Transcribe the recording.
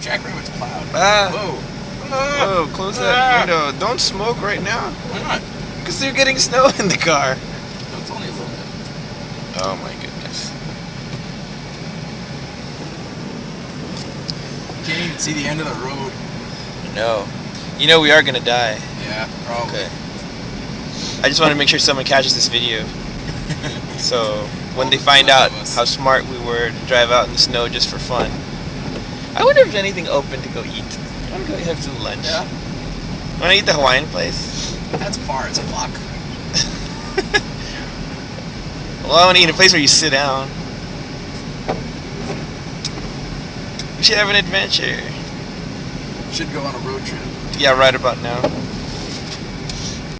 Jackrabbit's plowed. Ah. Whoa. Whoa, close that window. Don't smoke right now. Why not? Because you're getting snow in the car. No, it's only a little bit. Oh my goodness. Can't even see the end of the road. No. You know we are gonna die. Yeah, probably. Okay. I just want to make sure someone catches this video. So when they find out how smart we were to drive out in the snow just for fun. I wonder if there's anything open to go eat. I want to go have some lunch. Yeah. Want to eat the Hawaiian place? That's far as fuck. Well, I want to eat a place where you sit down. We should have an adventure. Should go on a road trip. Yeah, right about now.